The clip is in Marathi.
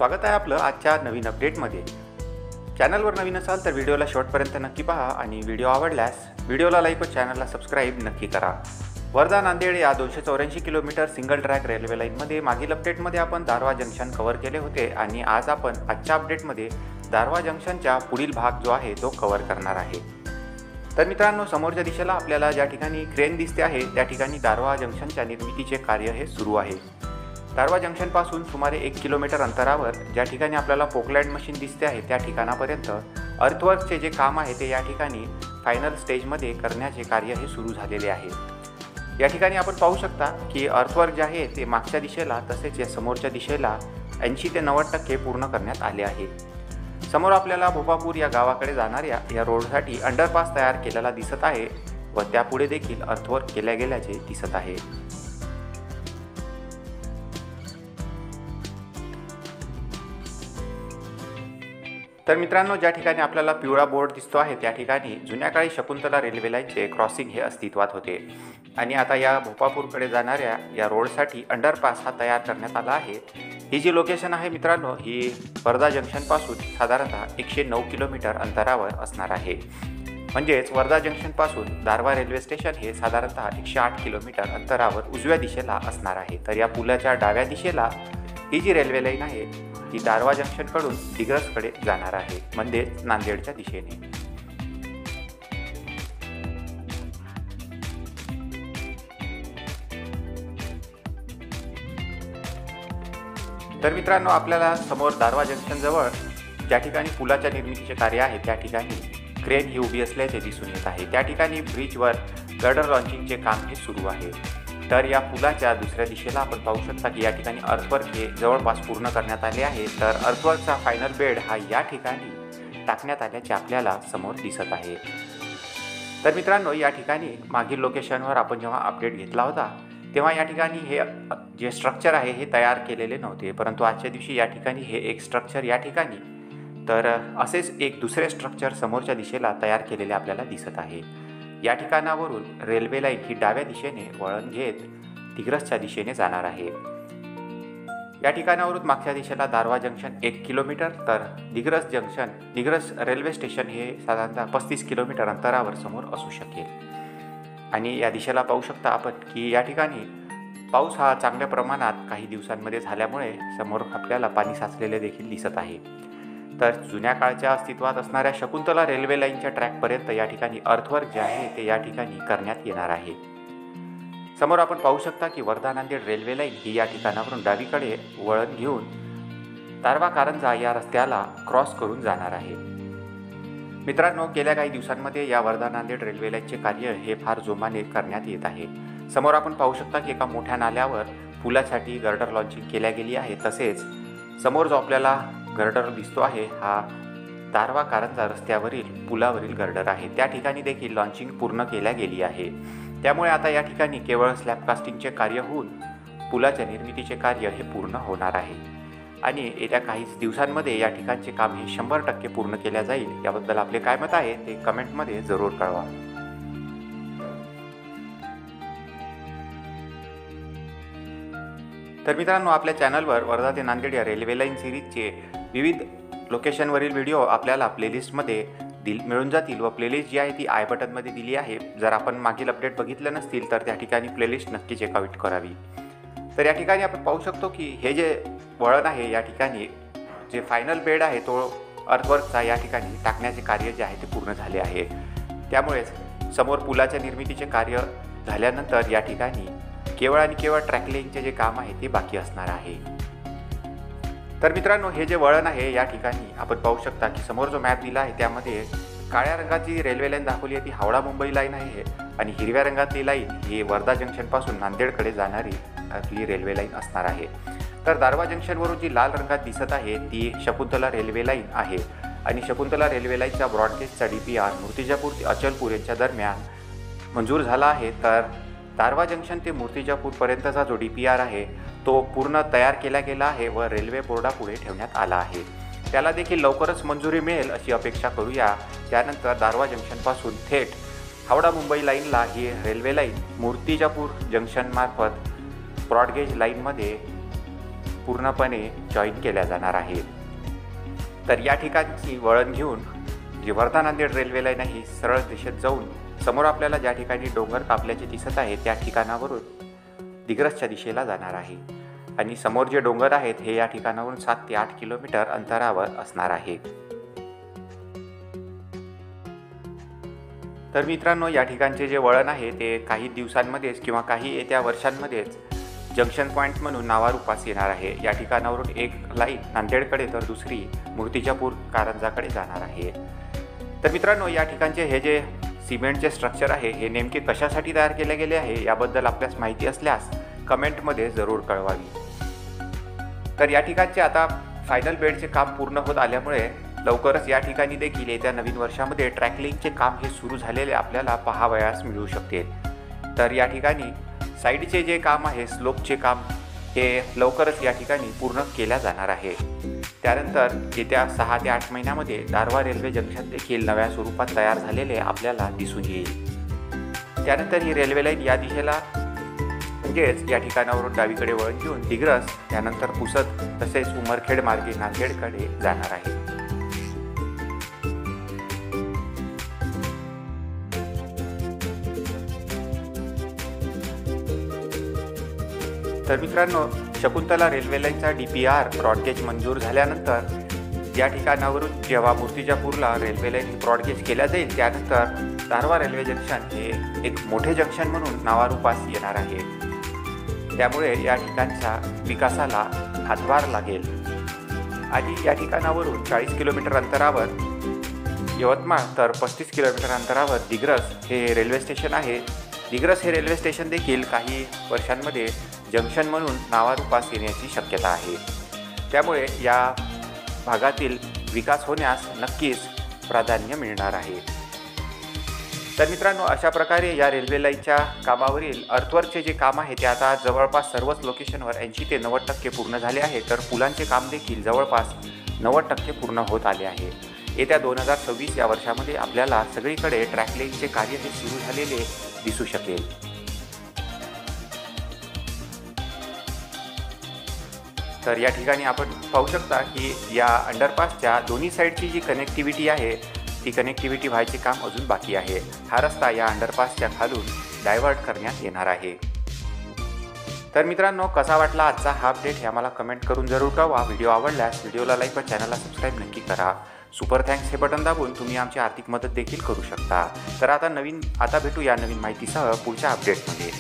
स्वागत आहे आपलं आजच्या नवीन अपडेटमध्ये। चॅनलवर नवीन असाल तर व्हिडिओला शेवटपर्यंत नक्की पहा आणि व्हिडिओ आवडल्यास व्हिडिओला लाईक व चॅनलला सबस्क्राइब नक्की करा। वर्धा नांदेड या 284 किलोमीटर सिंगल ट्रॅक रेल्वे लाईनमध्ये मागील अपडेटमध्ये आपण दारवा जंक्शन कव्हर केले होते आणि आज आपण आजच्या अपडेटमध्ये दारवा जंक्शनचा पुढील भाग जो आहे तो कव्हर करणार आहे। तर मित्रांनो, समोरच्या दिशेला आपल्याला ज्या ठिकाणी क्रेन दिसते आहे त्या ठिकाणी दारवा जंक्शनच्या निर्मितीचे कार्य हे सुरू आहे। दारवा जंक्शनपासून सुमारे 1 किलोमीटर अंतरावर ज्या ठिकाणी आपल्याला पोकलँड मशीन दिसते आहे त्या ठिकाणापर्यंत अर्थवर्कचे जे काम आहे ते या ठिकाणी फायनल स्टेजमध्ये करण्याचे कार्य हे सुरू झालेले आहे। या ठिकाणी आपण पाहू शकता की अर्थवर्क जे आहे ते मागच्या दिशेला तसेच या समोरच्या दिशेला 80 ते 90% पूर्ण करण्यात आले आहे। समोर आपल्याला भोपापूर या गावाकडे जाणाऱ्या या रोडसाठी अंडरपास तयार केलेला दिसत आहे व त्यापुढे देखील अर्थवर्क केल्या गेल्याचे दिसत आहे। तर मित्रांनो, ज्या ठिकाणी आपल्याला पिवळा बोर्ड दिसतो आहे त्या ठिकाणी जुन्या काळी शकुंतला रेल्वे लाईनचे क्रॉसिंग हे अस्तित्वात होते आणि आता या भोपापूरकडे जाणाऱ्या या रोडसाठी अंडरपास हा तयार करण्यात आला आहे। ही जी लोकेशन आहे मित्रांनो, ही वर्धा जंक्शनपासून साधारणतः 109 किलोमीटर अंतरावर असणार आहे। म्हणजेच वर्धा जंक्शनपासून दारवा रेल्वे स्टेशन हे साधारणतः 108 किलोमीटर अंतरावर उजव्या दिशेला असणार आहे। तर या पुलाच्या डाव्या दिशेला ही जी रेल्वे लाईन आहे ती दारवा जंक्शनकडून दिग्रसकडे जाणार आहे, म्हणजे नांदेडच्या दिशेने। तर मित्रांनो, आपल्याला समोर दारवा जंक्शन जवळ ज्या ठिकाणी पुलाच्या निर्मितीचे कार्य आहे त्या ठिकाणी क्रेन ही उभी असल्याचे दिसून येत आहे। त्या ठिकाणी ब्रिजवर गर्डर लॉन्चिंगचे काम हे सुरू आहे। तर या पुलाच्या दुसऱ्या दिशेला आपण पाहू शकता की या ठिकाणी अर्थवर्क हे जवळपास पूर्ण करण्यात आले आहे। तर अर्थवर्कचा फायनल बेड हा या ठिकाणी टाकण्यात आल्याचे आपल्याला समोर दिसत आहे। तर मित्रांनो, या ठिकाणी मागील लोकेशनवर आपण जेव्हा अपडेट घेतला होता तेव्हा या ठिकाणी हे जे स्ट्रक्चर आहे हे तयार केलेले नव्हते, परंतु आजच्या दिवशी या ठिकाणी हे एक स्ट्रक्चर या ठिकाणी तर असेच एक दुसरे स्ट्रक्चर समोरच्या दिशेला तयार केलेले आपल्याला दिसत आहे। या ठिकाणावरून रेल्वे लाईन ही डाव्या दिशेने वळण घेत दिग्रसच्या दिशेने जाणार आहे। या ठिकाणावरून मागच्या दिशेला दारवा जंक्शन 1 किलोमीटर तर दिग्रस रेल्वे स्टेशन हे साधारणतः 35 किलोमीटर अंतरावर समोर असू शकेल। आणि या दिशेला पाहू शकता आपण की या ठिकाणी पाऊस हा चांगल्या प्रमाणात काही दिवसांमध्ये झाल्यामुळे समोर आपल्याला पाणी साचलेले देखील दिसत आहे। तर जुन्या काळच्या अस्तित्वात असणाऱ्या शकुंतला रेल्वे लाईनच्या ट्रॅकपर्यंत या ठिकाणी अर्थवर्क जे आहे ते या ठिकाणी करण्यात येणार आहे। समोर आपण पाहू शकता की वर्धा नांदेड रेल्वे लाईन ही या ठिकाणावरून डावीकडे वळण घेऊन दारवा कारंजा या रस्त्याला क्रॉस करून जाणार आहे। मित्रांनो, गेल्या काही दिवसांमध्ये या वर्धा नांदेड रेल्वे लाईनचे कार्य हे फार जोमाने करण्यात येत आहे। समोर आपण पाहू शकता की एका मोठ्या नाल्यावर पुलासाठी गर्डर लॉन्चिंग केल्या गेली आहे। तसेच समोर जो आपल्याला गर्डर दिसतो आहे हा दारवा कारंजा रस्त्यावरील पुलावरील गर्डर आहे। त्या ठिकाणी देखील लॉन्चिंग पूर्ण केल्या गेली आहे। त्यामुळे आता या ठिकाणी केवळ स्लॅब कास्टिंगचे कार्य होऊन पुलाच्या निर्मितीचे कार्य हे पूर्ण होणार आहे आणि येत्या काही दिवसांमध्ये या ठिकाणचे काम हे 100% पूर्ण केल्या जाईल। याबद्दल आपले काय मत आहे ते कमेंटमध्ये जरूर कळवा। तर मित्रांनो, आपल्या चॅनलवर वर्धा ते नांदेड या रेल्वे लाईन सिरीजचे विविध लोकेशनवरील व्हिडिओ आपल्याला प्लेलिस्टमध्ये मिळून जातील व प्लेलिस्ट जी आहे ती आय बटनमध्ये दिली आहे। जर आपण मागील अपडेट बघितले नसतील तर त्या ठिकाणी प्लेलिस्ट नक्की चेकआउट करावी। तर या ठिकाणी आपण पाहू शकतो की हे जे वळण आहे या ठिकाणी जे फायनल बेड आहे तो अर्थवर्कचा या ठिकाणी टाकण्याचे कार्य जे आहे ते पूर्ण झाले आहे। त्यामुळेच समोर पुलाच्या निर्मितीचे कार्य झाल्यानंतर या ठिकाणी केवळ आणि केवळ ट्रॅकलिंगचे जे काम आहे ते बाकी असणार आहे। तर मित्रांनो, हे जे वळण आहे या ठिकाणी आपण पाहू शकता की समोर जो मॅप दिला आहे त्यामध्ये काळ्या रंगाची रेल्वे लाईन दाखवली आहे ती हावडा मुंबई लाईन आहे आणि हिरव्या रंगातली लाईन ही वर्धा जंक्शनपासून नांदेडकडे जाणारी आपली रेल्वे लाईन असणार आहे। तर दारवा जंक्शनवरून जी लाल रंगात दिसत आहे ती शकुंतला रेल्वे लाईन आहे आणि शकुंतला रेल्वे लाईनचा ब्रॉडगेजचा DPR मूर्तिजापूर ते अचलपूर यांच्या दरम्यान मंजूर झाला आहे। तर दारवा जंक्शन ते मूर्तिजापूरपर्यंतचा जो DPR आहे तो पूर्ण तयार केला गेला आहे व रेल्वे बोर्डापुढे ठेवण्यात आला आहे। त्याला देखील लवकरच मंजुरी मिळेल अशी अपेक्षा करूया। त्यानंतर दारवा जंक्शनपासून थेट हावडा मुंबई लाईनला ही रेल्वे लाईन मूर्तिजापूर जंक्शनमार्फत ब्रॉडगेज लाईनमध्ये पूर्णपणे जॉईन केल्या जाणार आहेत. तर या ठिकाणची वळण घेऊन जी वर्धा नांदेड रेल्वे लाईन आहे सरळ दिशेत जाऊन समोर आपल्याला ज्या ठिकाणी डोंगर कापल्याचे दिसत आहे त्या ठिकाणावरून दिग्रसच्या दिशेला जाणार आहे. आणि समोर जे डोंगर आहेत हे या ठिकाणावरून 7 ते 8 किलोमीटर अंतरावर असणार आहे. तर मित्रांनो, या ठिकाणचे जे वळण आहे ते काही दिवसांमध्येच किंवा काही येत्या वर्षांमध्येच जंक्शन पॉईंट म्हणून नावारूपास येणार आहे. या ठिकाणावरून एक लाईन नांदेडकडे तर दुसरी मूर्तिजापूर कारंजाकडे जाणार आहे. तर मित्रांनो, या ठिकाणचे हे जे सिमेंटचे स्ट्रक्चर आहे हे नेमके कशासाठी तयार केले गेले आहे याबद्दल आपल्यास माहिती असल्यास कमेंटमध्ये जरूर कळवावी. तर या ठिकाणचे आता फायनल बेडचे काम पूर्ण होत आल्यामुळे लवकरच या ठिकाणी देखील येत्या नवीन वर्षामध्ये ट्रॅकलिंगचे काम हे सुरू झालेले आपल्याला पाहावयास मिळू शकते. तर या ठिकाणी साईडचे जे काम आहे स्लोपचे काम हे लवकरच या ठिकाणी पूर्ण केल्या जाणार आहे. त्यानंतर येत्या 6 ते 8 महिन्यामध्ये दारवा रेल्वे जंक्शन देखील नव्या स्वरूपात तयार झालेले आपल्याला दिसून येईल. त्यानंतर ही रेल्वे लाईन या दिशेला म्हणजेच या ठिकाणावरून डावीकडे वळण घेऊन दिग्रस त्यानंतर पुसद तसेच उमरखेड मार्गे नांदेडकडे जाणार आहे. तर मित्रांनो, शकुंतला रेल्वे लाईनचा DPR ब्रॉडगेज मंजूर झाल्यानंतर या ठिकाणावरून जेव्हा मूर्तिजापूरला रेल्वे लाईन ब्रॉडगेज केल्या जाईल त्यानंतर दारवा रेल्वे जंक्शन हे एक मोठे जंक्शन म्हणून नावारूपास येणार आहे. त्यामुळे या ठिकाणच्या विकासाला हातभार लागेल. आणि या ठिकाणावरून 40 किलोमीटर अंतरावर यवतमाळ तर 35 किलोमीटर अंतरावर दिग्रस हे रेल्वे स्टेशन आहे. दिग्रस हे रेल्वे स्टेशन देखील काही वर्षांमध्ये जंक्शन म्हणून नावारूपास येण्याची शक्यता आहे. त्यामुळे या भागातील विकास होण्यास नक्कीच प्राधान्य मिळणार आहे. तर मित्रांनो, अशा प्रकारे या रेल्वे लाईनच्या कामावरील अर्थवर्कचे जे काम आहे ते आता जवळपास सर्वच लोकेशनवर 80 ते 90% पूर्ण झाले आहे. तर पुलांचे काम देखील जवळपास 90% पूर्ण होत आले आहे. येत्या 2026 या वर्षामध्ये आपल्याला सगळीकडे ट्रॅकलिंगचे कार्य हे सुरू झालेले दिसू शकेल. तर या ठिकाणी आपण पाहू शकता की या अंडरपासच्या दोन्ही साईडची जी कनेक्टिव्हिटी आहे ती कनेक्टिव्हिटी व्हायचे काम अजून बाकी आहे. हा रस्ता या अंडरपासच्या खालून डायव्हर्ट करण्यात येणार आहे. तर मित्रांनो, कसा वाटला आजचा हा अपडेट हे आम्हाला कमेंट करून जरूर कळवा. व्हिडिओ आवडल्यास व्हिडिओला लाईक व चॅनलला सबस्क्राईब नक्की करा. सुपर थँक्स हे बटन दाबून तुम्ही आमची आर्थिक मदत देखील करू शकता. तर आता भेटू या नवीन माहितीसह पुढच्या अपडेटमध्ये.